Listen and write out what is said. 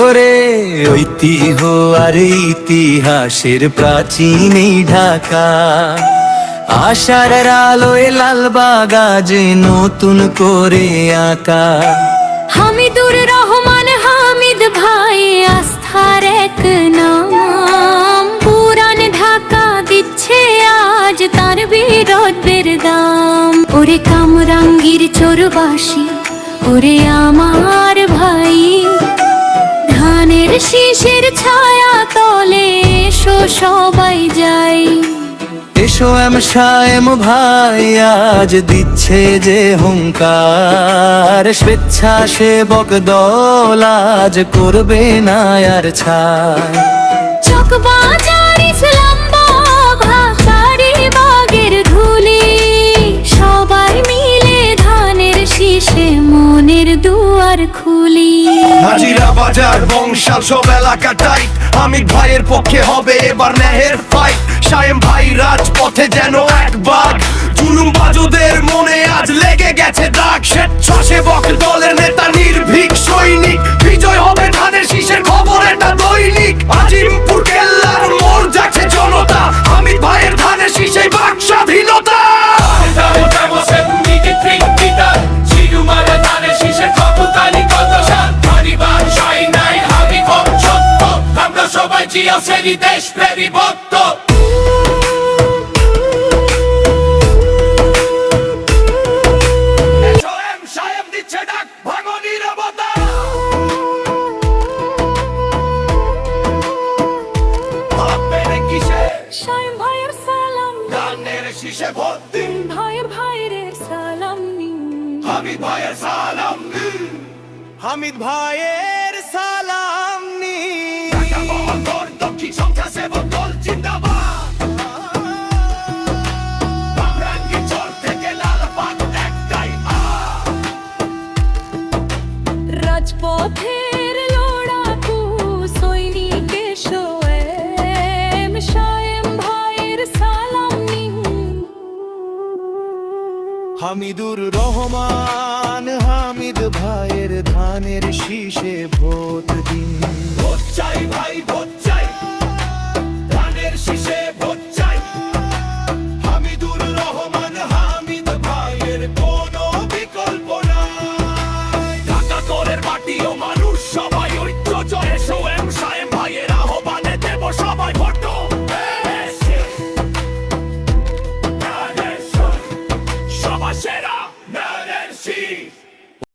ওরে ঐতিহ্য আর ইতিহাসের প্রাচীনেই ঢাকা, আশার আলোয় লালবাগ আজ নতুন করে আঁকা। হামিদুর রহমান হামিদ ভাই আস্থার এক নাম, পুরান ঢাকা দিচ্ছে আজ তার বীরত্বের দাম। ওরে কামরাঙ্গীর চোরবাসী, ওরে আমার ভাই, ধানের শীষের ছায়া তলে এসো সবাই যাই। এসো শায়েম ভাই আজ দিচ্ছে যে হুঙ্কার, স্বেচ্ছাসেবক দল আজ করবে না আর ছাড়। চকবাজার ইসলামবাগ হাজারীবাগের ধুলি, সবাই মিলে ধানের শীষে মনের দুয়ার খুলি। হাজিরা বাজার বংশাল সব এলাকাটাই হামিদ ভাইয়ের পক্ষে হবে এবার ন্যায়ের ফাইট। শায়েম ভাই রাজপথে যেন এক বাঘ, জুলুম বাজুদের মনে আজ লেগে গেছে দাগ। স্বেচ্ছাসেবক দলের নেতা নির্ভীক সৈনিক, বিজয় হবে ধানের শীষের খবর এটা দৈনিক। আজিমপুর কেল্লার মোড় যাচ্ছে জনতা, হামিদ ভাইয়ের ধানের শীষে বাক স্বাধীনতা। দেশ প্রেমী ভক্ত শায়েম দিচ্ছে ডাক, ভাঙো নীরবতা। ভাববেন কিসে? শায়েম ভাইয়ের সালাম, ধানের শীষে ভোট দিন। ভাইয়ের সালাম নিন, হামিদ ভাইয়ের সালাম নিন। হামিদ ভাইয়ের সালাম নিন। ঢাকা মহানগর দক্ষিণ স্বেচ্ছাসেবক দল জিন্দাবাদ। কামরাঙ্গীর চর থেকে লালবাগ একটাই আওয়াজ। রাজপথের লড়াকু সৈনিক এসো শায়েম ভাইয়ের সালাম নিন। হামিদুর রহমান হামিদ ভাইয়ের ধানের শীষে ভোট দিন। ভোট চাই ভাই ভোট